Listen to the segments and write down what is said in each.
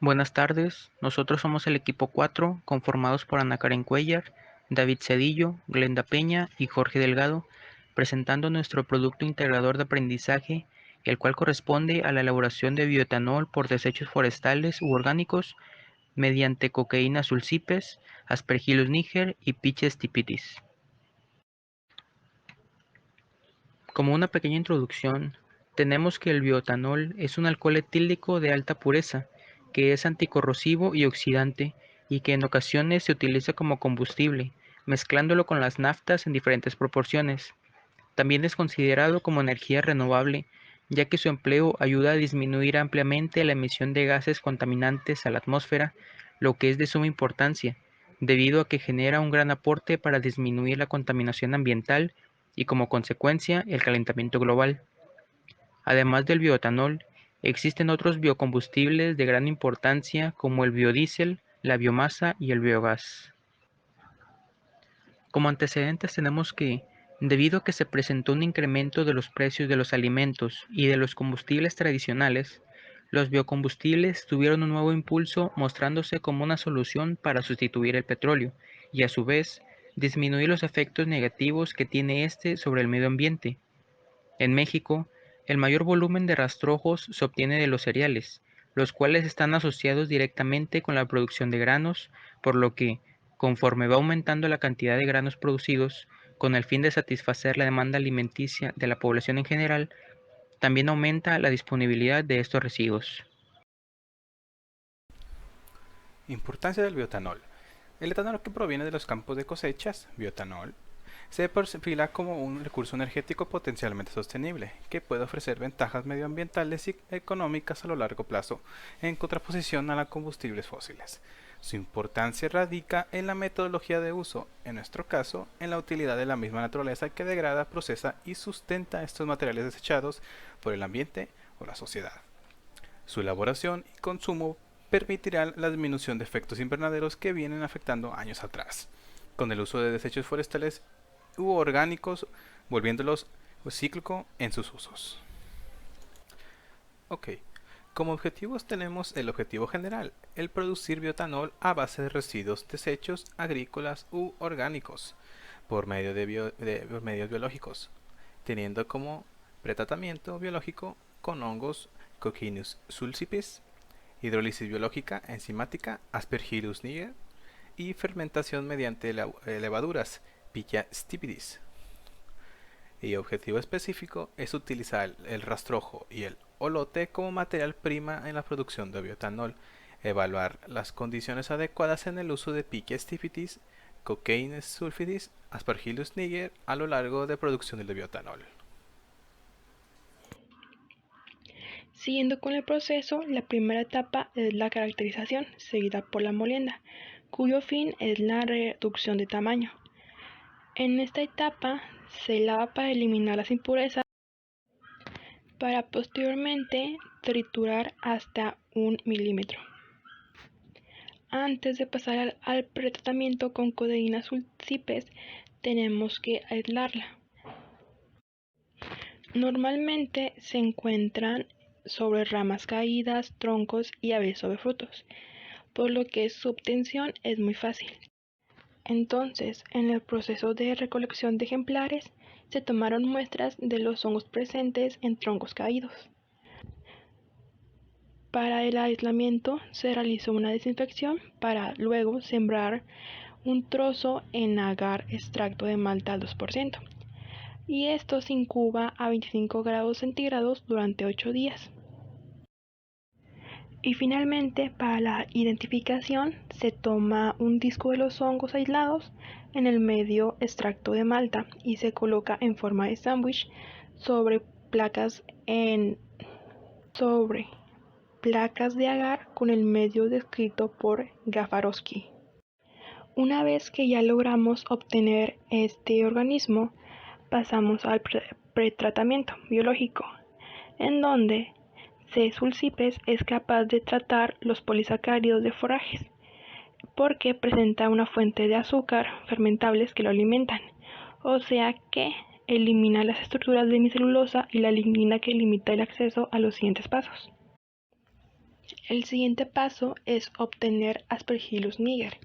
Buenas tardes, nosotros somos el equipo 4, conformados por Ana Karen Cuellar, David Cedillo, Glenda Peña y Jorge Delgado, presentando nuestro producto integrador de aprendizaje, el cual corresponde a la elaboración de bioetanol por desechos forestales u orgánicos mediante cocaína sulcipes, Aspergillus niger y Piches stipitis. Como una pequeña introducción, tenemos que el bioetanol es un alcohol etílico de alta pureza, que es anticorrosivo y oxidante, y que en ocasiones se utiliza como combustible, mezclándolo con las naftas en diferentes proporciones. También es considerado como energía renovable, ya que su empleo ayuda a disminuir ampliamente la emisión de gases contaminantes a la atmósfera, lo que es de suma importancia, debido a que genera un gran aporte para disminuir la contaminación ambiental y como consecuencia el calentamiento global. Además del bioetanol, existen otros biocombustibles de gran importancia como el biodiesel, la biomasa y el biogás. Como antecedentes tenemos que, debido a que se presentó un incremento de los precios de los alimentos y de los combustibles tradicionales, los biocombustibles tuvieron un nuevo impulso mostrándose como una solución para sustituir el petróleo y a su vez disminuir los efectos negativos que tiene este sobre el medio ambiente. En México, el mayor volumen de rastrojos se obtiene de los cereales, los cuales están asociados directamente con la producción de granos, por lo que, conforme va aumentando la cantidad de granos producidos, con el fin de satisfacer la demanda alimenticia de la población en general, también aumenta la disponibilidad de estos residuos. Importancia del bioetanol. El etanol que proviene de los campos de cosechas, bioetanol, se perfila como un recurso energético potencialmente sostenible, que puede ofrecer ventajas medioambientales y económicas a lo largo plazo, en contraposición a los combustibles fósiles. Su importancia radica en la metodología de uso, en nuestro caso, en la utilidad de la misma naturaleza que degrada, procesa y sustenta estos materiales desechados por el ambiente o la sociedad. Su elaboración y consumo permitirán la disminución de efectos invernaderos que vienen afectando años atrás, con el uso de desechos forestales u orgánicos, volviéndolos cíclico en sus usos. Ok, como objetivos tenemos el objetivo general, el producir bioetanol a base de residuos desechos agrícolas u orgánicos por medio de medios biológicos, teniendo como pretratamiento biológico con hongos Cocchinus sulcipes, hidrólisis biológica enzimática Aspergillus niger y fermentación mediante levaduras Pichia stipidis. Y objetivo específico es utilizar el rastrojo y el olote como material prima en la producción de bioetanol, evaluar las condiciones adecuadas en el uso de Pichia stipidis, Cocchinus sulfidis, Aspergillus niger a lo largo de producción del bioetanol. Siguiendo con el proceso, la primera etapa es la caracterización, seguida por la molienda, cuyo fin es la reducción de tamaño. En esta etapa se lava para eliminar las impurezas para posteriormente triturar hasta 1 milímetro. Antes de pasar al pretratamiento con codeína sulcipes, tenemos que aislarla. Normalmente se encuentran sobre ramas caídas, troncos y a veces sobre frutos, por lo que su obtención es muy fácil. Entonces, en el proceso de recolección de ejemplares, se tomaron muestras de los hongos presentes en troncos caídos. Para el aislamiento se realizó una desinfección para luego sembrar un trozo en agar extracto de malta al 2%, y esto se incuba a 25 grados centígrados durante 8 días. Y finalmente, para la identificación, se toma un disco de los hongos aislados en el medio extracto de malta y se coloca en forma de sándwich sobre placas de agar con el medio descrito por Gafarowski. Una vez que ya logramos obtener este organismo, pasamos al pretratamiento biológico, en donde C-sulcipes es capaz de tratar los polisacáridos de forrajes, porque presenta una fuente de azúcar fermentables que lo alimentan, o sea que elimina las estructuras de hemicelulosa y la lignina que limita el acceso a los siguientes pasos. El siguiente paso es obtener Aspergillus niger,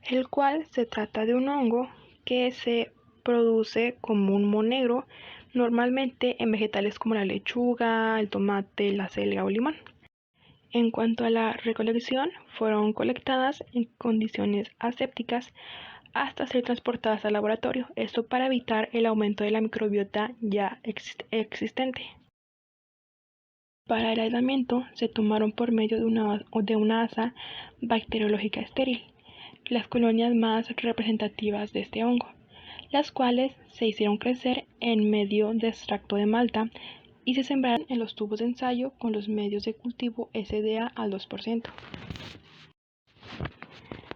el cual se trata de un hongo que se produce como un moho negro, normalmente en vegetales como la lechuga, el tomate, la selga o limón. En cuanto a la recolección, fueron colectadas en condiciones asépticas hasta ser transportadas al laboratorio, esto para evitar el aumento de la microbiota ya existente. Para el aislamiento se tomaron por medio de una asa bacteriológica estéril las colonias más representativas de este hongo, las cuales se hicieron crecer en medio de extracto de malta y se sembraron en los tubos de ensayo con los medios de cultivo SDA al 2%.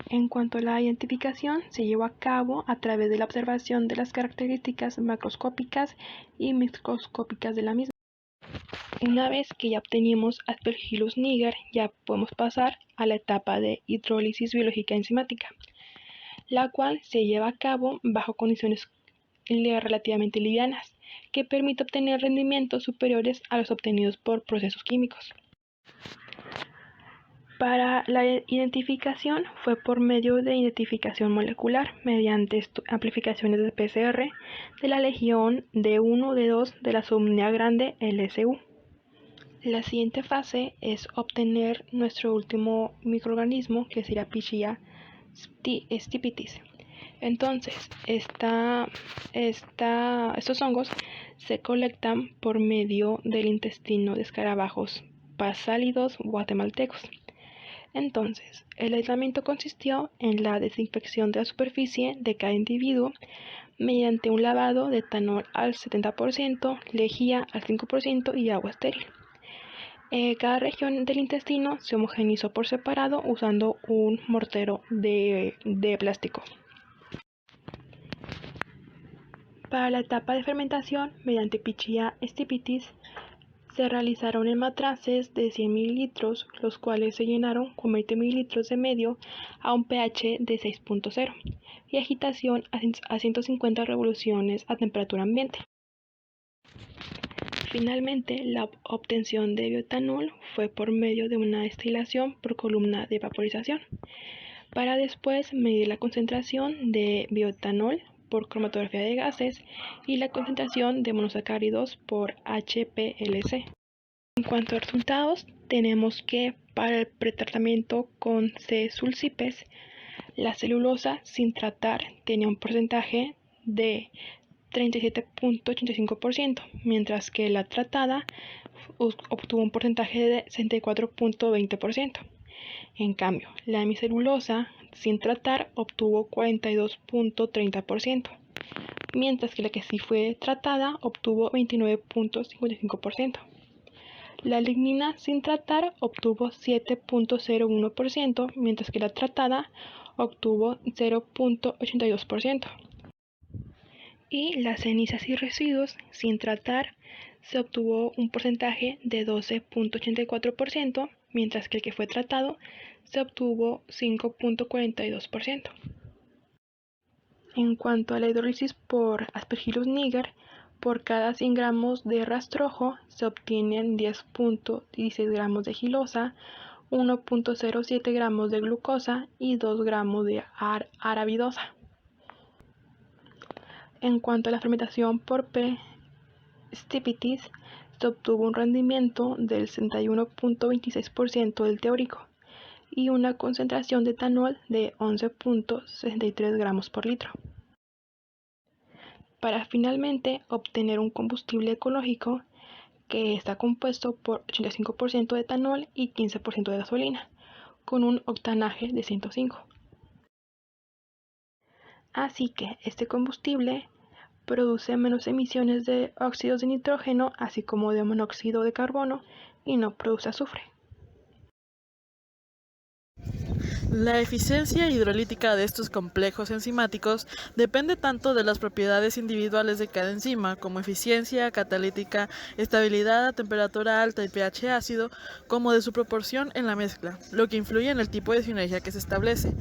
En cuanto a la identificación, se llevó a cabo a través de la observación de las características macroscópicas y microscópicas de la misma. Una vez que ya obtenimos Aspergillus niger, ya podemos pasar a la etapa de hidrólisis biológica enzimática, la cual se lleva a cabo bajo condiciones relativamente livianas, que permite obtener rendimientos superiores a los obtenidos por procesos químicos. Para la identificación fue por medio de identificación molecular mediante amplificaciones de PCR de la legión D1, D2 de la subunidad grande LSU. La siguiente fase es obtener nuestro último microorganismo, que sería Pichia stipitis. Entonces, estos hongos se colectan por medio del intestino de escarabajos pasálidos guatemaltecos. Entonces, el aislamiento consistió en la desinfección de la superficie de cada individuo mediante un lavado de etanol al 70%, lejía al 5% y agua estéril. Cada región del intestino se homogeneizó por separado usando un mortero de plástico. Para la etapa de fermentación, mediante Pichia stipitis, se realizaron en matraces de 100 ml, los cuales se llenaron con 20 ml de medio a un pH de 6.0 y agitación a 150 revoluciones a temperatura ambiente. Finalmente, la obtención de bioetanol fue por medio de una destilación por columna de vaporización, para después medir la concentración de bioetanol por cromatografía de gases y la concentración de monosacáridos por HPLC. En cuanto a resultados, tenemos que para el pretratamiento con C-sulcipes, la celulosa sin tratar tenía un porcentaje de 37.85%, mientras que la tratada obtuvo un porcentaje de 64.20%. En cambio, la hemicelulosa sin tratar obtuvo 42.30%, mientras que la que sí fue tratada obtuvo 29.55%. La lignina sin tratar obtuvo 7.01%, mientras que la tratada obtuvo 0.82%. Y las cenizas y residuos sin tratar se obtuvo un porcentaje de 12.84%, mientras que el que fue tratado se obtuvo 5.42%. En cuanto a la hidrólisis por Aspergillus niger, por cada 100 gramos de rastrojo se obtienen 10.16 gramos de gilosa, 1.07 gramos de glucosa y 2 gramos de arabidosa. En cuanto a la fermentación por P. stipitis, se obtuvo un rendimiento del 61.26% del teórico y una concentración de etanol de 11.63 gramos por litro. Para finalmente obtener un combustible ecológico que está compuesto por 85% de etanol y 15% de gasolina, con un octanaje de 105. Así que este combustible produce menos emisiones de óxidos de nitrógeno, así como de monóxido de carbono, y no produce azufre. La eficiencia hidrolítica de estos complejos enzimáticos depende tanto de las propiedades individuales de cada enzima, como eficiencia catalítica, estabilidad a temperatura alta y pH ácido, como de su proporción en la mezcla, lo que influye en el tipo de sinergia que se establece.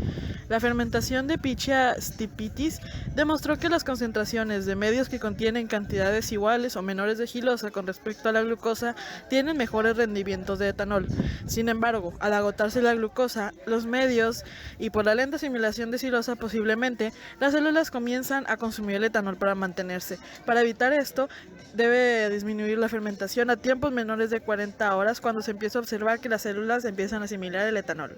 La fermentación de Pichia stipitis demostró que las concentraciones de medios que contienen cantidades iguales o menores de gilosa con respecto a la glucosa tienen mejores rendimientos de etanol. Sin embargo, al agotarse la glucosa, los medios y por la lenta asimilación de silosa posiblemente, las células comienzan a consumir el etanol para mantenerse. Para evitar esto, debe disminuir la fermentación a tiempos menores de 40 horas cuando se empieza a observar que las células empiezan a asimilar el etanol.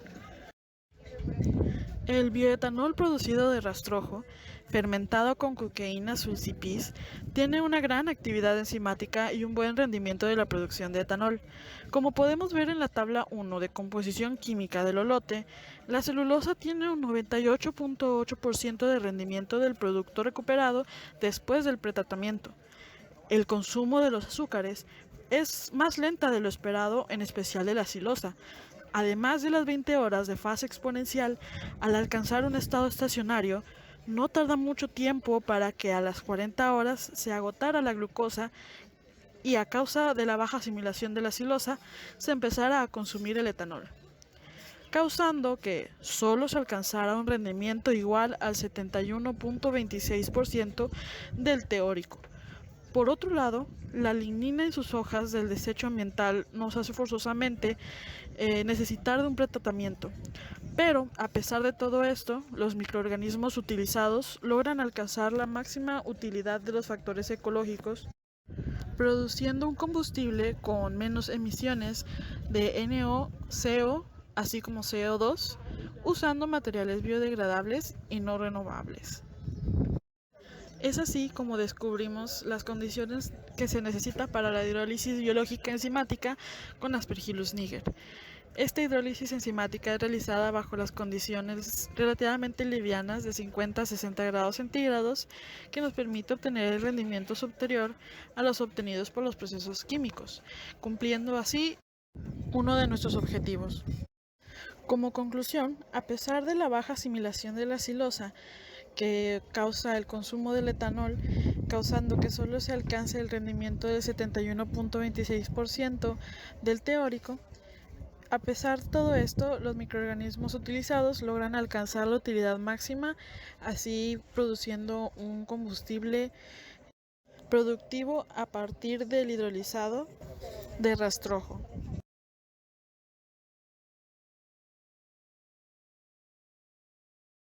El bioetanol producido de rastrojo, fermentado con cocaína sulcipis, tiene una gran actividad enzimática y un buen rendimiento de la producción de etanol. Como podemos ver en la tabla 1 de composición química del olote, la celulosa tiene un 98.8% de rendimiento del producto recuperado después del pretratamiento. El consumo de los azúcares es más lenta de lo esperado, en especial de la silosa. Además de las 20 horas de fase exponencial, al alcanzar un estado estacionario, no tarda mucho tiempo para que a las 40 horas se agotara la glucosa y a causa de la baja asimilación de la silosa se empezara a consumir el etanol, causando que solo se alcanzara un rendimiento igual al 71.26% del teórico. Por otro lado, la lignina en sus hojas del desecho ambiental nos hace forzosamente necesitar de un pretratamiento. Pero, a pesar de todo esto, los microorganismos utilizados logran alcanzar la máxima utilidad de los factores ecológicos, produciendo un combustible con menos emisiones de NO, CO, así como CO2, usando materiales biodegradables y no renovables. Es así como descubrimos las condiciones que se necesita para la hidrólisis biológica enzimática con Aspergillus niger. Esta hidrólisis enzimática es realizada bajo las condiciones relativamente livianas de 50 a 60 grados centígrados, que nos permite obtener el rendimiento superior a los obtenidos por los procesos químicos, cumpliendo así uno de nuestros objetivos. Como conclusión, a pesar de la baja asimilación de la silosa, que causa el consumo del etanol, causando que solo se alcance el rendimiento del 71.26% del teórico. A pesar de todo esto, los microorganismos utilizados logran alcanzar la utilidad máxima, así produciendo un combustible productivo a partir del hidrolizado de rastrojo.